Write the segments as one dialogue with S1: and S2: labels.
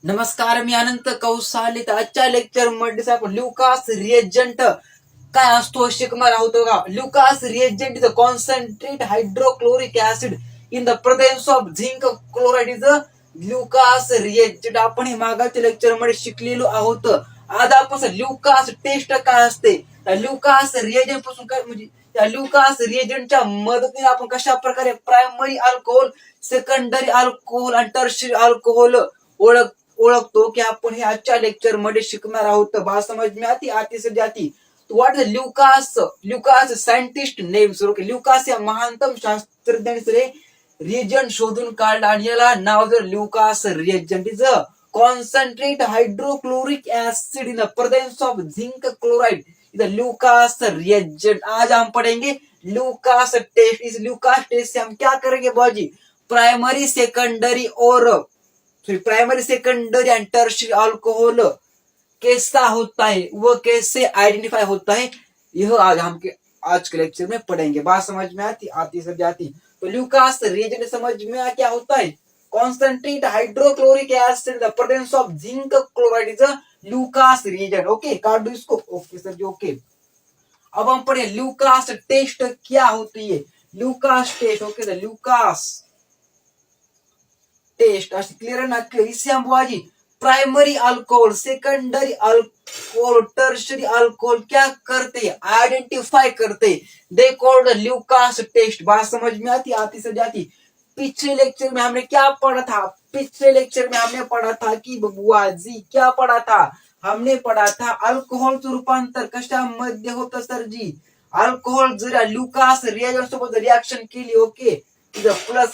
S1: नमस्कार, मी अनंत कौसाले. तर आजच्या लेक्चर मध्ये आपण ल्युकास रिएजंट काय असतो शिकणार आहोत का. Lucas reagent is a concentrate hydrochloric acid in the presence of zinc chloride is a Lucas reagent. आपण हे मागाच्या लेक्चर मध्ये शिकलेलो आहोत. आज आपण ल्युकास टेस्ट काय असते, त्या ल्युकास रिएजंट पासून काय म्हणजे त्या ल्युकास रिएजंटच्या मदतीने आपण कशा प्रकारे प्रायमरी अल्कोहोल, सेकंडरी अल्कोहोल आणि टर्शरी अल्कोहोल ओळखतो की आपण हे आजच्या लेक्चर मध्ये शिकणार आहोत. बात समझ में आती से जाती. What is Lucas. Lucas scientist names. Okay, Lucas या महानतम शास्त्रज्ञाने रिएजंट शोधून काढला आणि याला नाव दिलं Lucas reagent. Is a concentrate hydrochloric acid in the presence of zinc chloride is a Lucas reagent. आज हम पढ़ेंगे ल्युकास टेस्ट. इस ल्युकास टेस्ट से हम क्या करेंगे बाजी, प्राइमरी सेकेंडरी और primary secondary and tertiary alcohol कैसा होता है, वो कैसे आइडेंटिफाई होता है, यह आज के लेक्चर में पढ़ेंगे. बात समझ में आती सब जाती. तो ल्यूकास रिएजेंट समझ में क्या होता है, concentrate hydrochloric acid the presence of zinc chloride is a Lucas reagent. Okay, काट दो इसको. Okay sir ji, okay. अब हम पढ़े ल्यूकास टेस्ट क्या होती है. Lucas test, okay sir, Lucas test clear है ना. क्लियर. इससे हम बाजी primary alcohol, secondary alcohol, tertiary alcohol क्या करते हैं, आइडेंटिफाई करते. They called Lucas test. बात समझ में आती से जाती. पिछले लेक्चर में हमने क्या पढ़ा था, पिछले लेक्चर में हमने पढ़ा था कि बबुआ जी क्या पढ़ा था, हमने पढ़ा था अल्कोहोलचं रूपांतर कशामध्ये होतं सर जी. अल्कोहोल जर ल्युकास रिएजंट सोबत रिएक्शन केली, okay, plus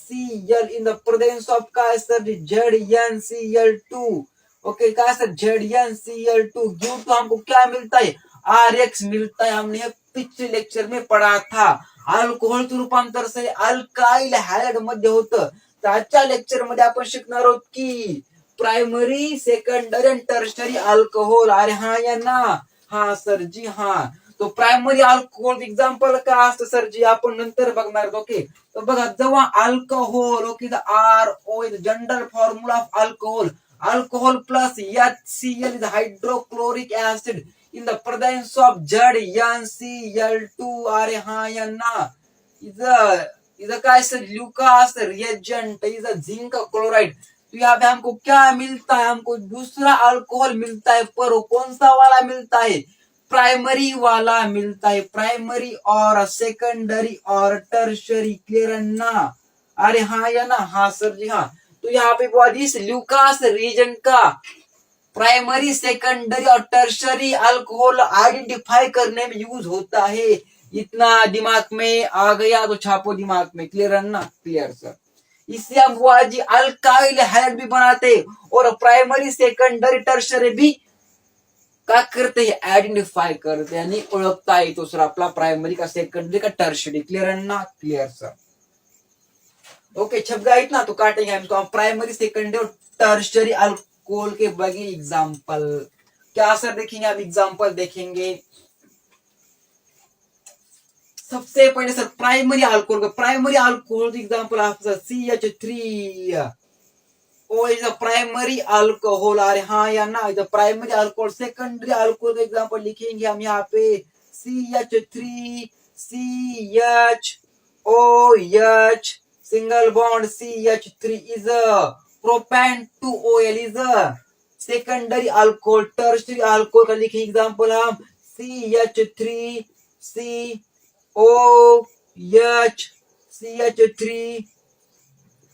S1: HCl in the presence of काय सर ZnCl2. ओके, काय सर ZnCl2 गिव तो हमको क्या मिलता है, RX मिलता है. हमने पिछले लेक्चर में पढ़ा था अल्कोहोल रूपांतर से अल्काइल हॅलाइड मध्ये होतं. तर आजच्या लेक्चर मध्ये आपण शिकणार आहोत की प्रायमरी, सेकंडरी आणि टर्शरी अल्कोहोल. अरे हा या ना, हा सर जी, हा. तो प्रायमरी अल्कोहोल एक्झाम्पल काय असतं सर जी, आपण नंतर बघणार. ओके, तर बघा, जेव्हा alcohol, okay, the RO is general formula of alcohol. Alcohol plus HCl is hydrochloric acid in the presence of ZnCl2. अरे हा या ना, इज काय sir, Lucas reagent is a zinc chloride. तो यहाँ पे हमको क्या मिलता है, हमको दूसरा अल्कोहल मिलता है, पर वो कौन सा वाला मिलता है, प्राइमरी वाला मिलता है. प्राइमरी और सेकेंडरी और टर्शरी. क्लियर ना. अरे हाँ या ना, हाँ सर जी, हाँ. तो यहाँ पे इस ल्यूकास रीजन का प्राइमरी, सेकेंडरी और टर्शरी अल्कोहल आइडेंटिफाई करने में यूज होता है. इतना दिमाग में आ गया तो छापो दिमाग में. क्लियर ना. Clear sir. इससे हम जी अल्काइल हैलाइड भी बनाते और प्राइमरी, सेकेंडरी, टर्शरी भी क्या करते हैं, आइडेंटिफाई करते हैं, यानी ओळखता येतो सर आपला प्राइमरी का, सेकंडरी का, टर्शरी. क्लियर है ना. Clear sir. ओके, छप गया इतना तो काटेंगे हम इसको. प्राइमरी, सेकेंडरी और टर्शरी अल्कोहल के बगे एग्जाम्पल क्या सर देखेंगे, हम एग्जाम्पल देखेंगे. सबसे पहले सर प्राइमरी अल्कोहल का. प्राइमरी अल्कोहल एग्जाम्पल आप CH3 O is a primary alcohol. अरे हाँ या ना, is primary alcohol. Secondary alcohol का एग्जाम्पल लिखेंगे हम यहाँ पे CH3 CHOH single bond CH3 is propane two OL is secondary alcohol. Tertiary alcohol का लिखे एग्जाम्पल हम CH3 COH CH3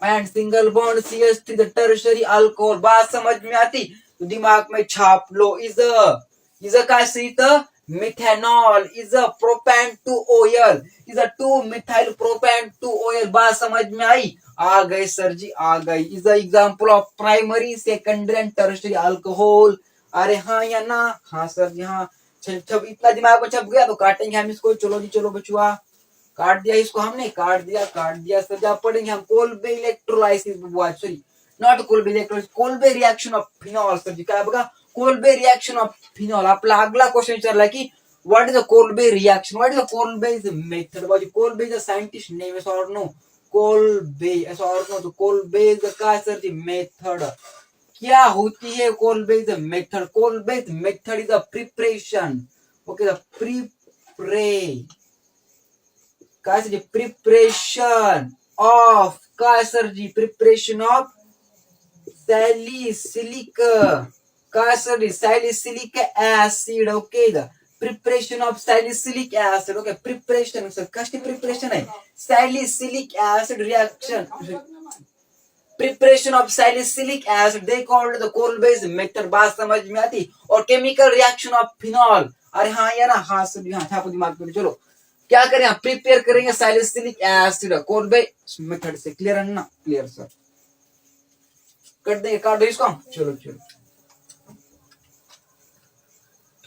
S1: and single bond CH3 the tertiary alcohol. बात समझ में आती तो दिमाग में छाप लो. इज काय सीत methanol is propane two OL is 2 methyl propane two OL. बात समझ में आई, आ गए सर जी, आ गई. Is example of primary, secondary and tertiary alcohol. अरे हाँ या ना, हाँ सर जी, हाँ. छप इतना दिमाग में छप गया तो काटेंगे हम इसको. चलो जी, चलो बचुआ, काट दिया इसको हमने, काट दिया सर. जब पढ़ेंगे हम Kolbe electrolysis, sorry not Kolbe electrolysis, Kolbe reaction of phenol. Sir ji काय बघा, कोल्बे रिएक्शन ऑफ फिनॉल. आपला अगला क्वेश्चन विचारला की what is the Kolbe reaction, what is the Kolbe method. बाजी Kolbe is a scientist name, yes और no. Kolbe, yes और no. तो कोल्बे इज काय सर जी मेथड. क्या होती है Kolbe's method? Kolbe's method is the preparation, okay, the preparation of काय sir ji? Preparation of salicylic काय sir ji? Salicylic acid, okay, the preparation of salicylic acid, okay, preparation sir कष्ट preparation है salicylic acid reaction, preparation of salicylic acid they called the Kolbe's method. बात समझ में आती? और chemical reaction of phenol, अरे हाँ या ना? हाँ सर, हाँ छापो दिमाग में। चलो क्या करें, प्रिपेयर करेंगे सैलिसिलिक एसिड कोलबेज मेथड से। क्लियर है ना? क्लियर सर, कर देंगे, काट दो इसको। चलो चलो,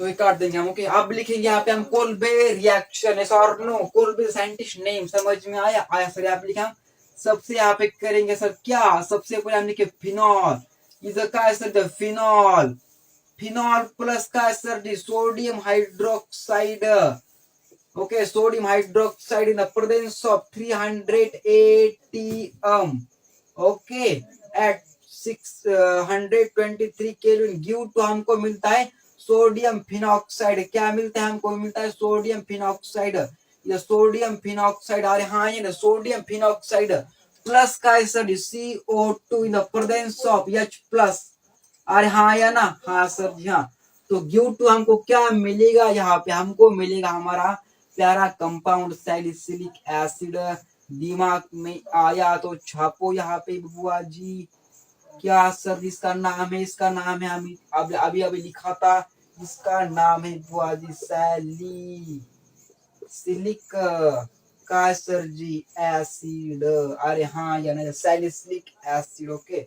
S1: तो ये काट देंगे हम, ओके। अब लिखेंगे यहाँ पे हम कोलबे रिएक्शन, ऐसा और नो, कोलबे साइंटिस्ट नेम समझ में आया? आया सर। आप लिखे हम सबसे यहाँ पे करेंगे सर क्या? सबसे पहले हम लिखे फिनॉल, इधर का sir the phenol, phenol plus का sir the sodium hydroxide, okay, sodium hydroxide in the presence of 300 atm, okay, at 623 kelvin give to हमको मिलता है सोडियम फिनॉक्साइड। क्या मिलता है हमको? मिलता है सोडियम फिनॉक्साइड, ये सोडियम फिनॉक्साइड, अरे हाँ ये ना सोडियम फिनॉक्साइड प्लस का sir CO2 in the presence of H plus, अरे हाँ या ना? हाँ सर जी हाँ। तो गिव टू हमको क्या मिलेगा? यहाँ पे हमको मिलेगा हमारा प्यारा कंपाउंड सैलिसिलिक एसिड। दिमाग में आया तो छापो यहाँ पे बुआ जी। क्या सर इसका नाम है? इसका नाम है, हम अभी अभी लिखा था, इसका नाम है बुआ जी सैलिसिलिक का सर जी एसिड, अरे हाँ या ना? Salicylic acid, okay.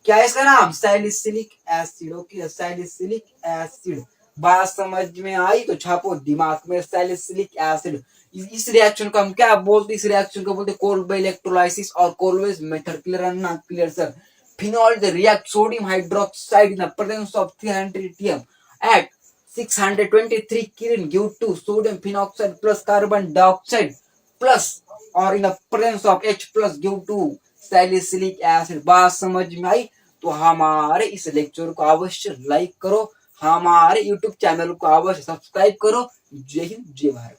S1: क्या है इसका नाम? Salicylic acid, okay, salicylic acid. बात समझ में आई तो छापो दिमाग में सैलिसिलिक एसिड। इस रिएक्शन को हम क्या बोलते? इस रिएक्शन को बोलते कोलबे इलेक्ट्रोलाइसिस और कोलबेज मेथड। क्लियर है ना? Clear sir. Phenol react sodium hydroxide in the presence of 300 atm at 623 Kelvin give to sodium phenoxide plus carbon dioxide plus और इन the presence of H plus give to salicylic acid. बात समझ में आई तो हमारे इस lecture को अवश्य like करो, हमारे YouTube चैनल को अवश्य सब्सक्राइब करो। जय हिंद, जय भारत।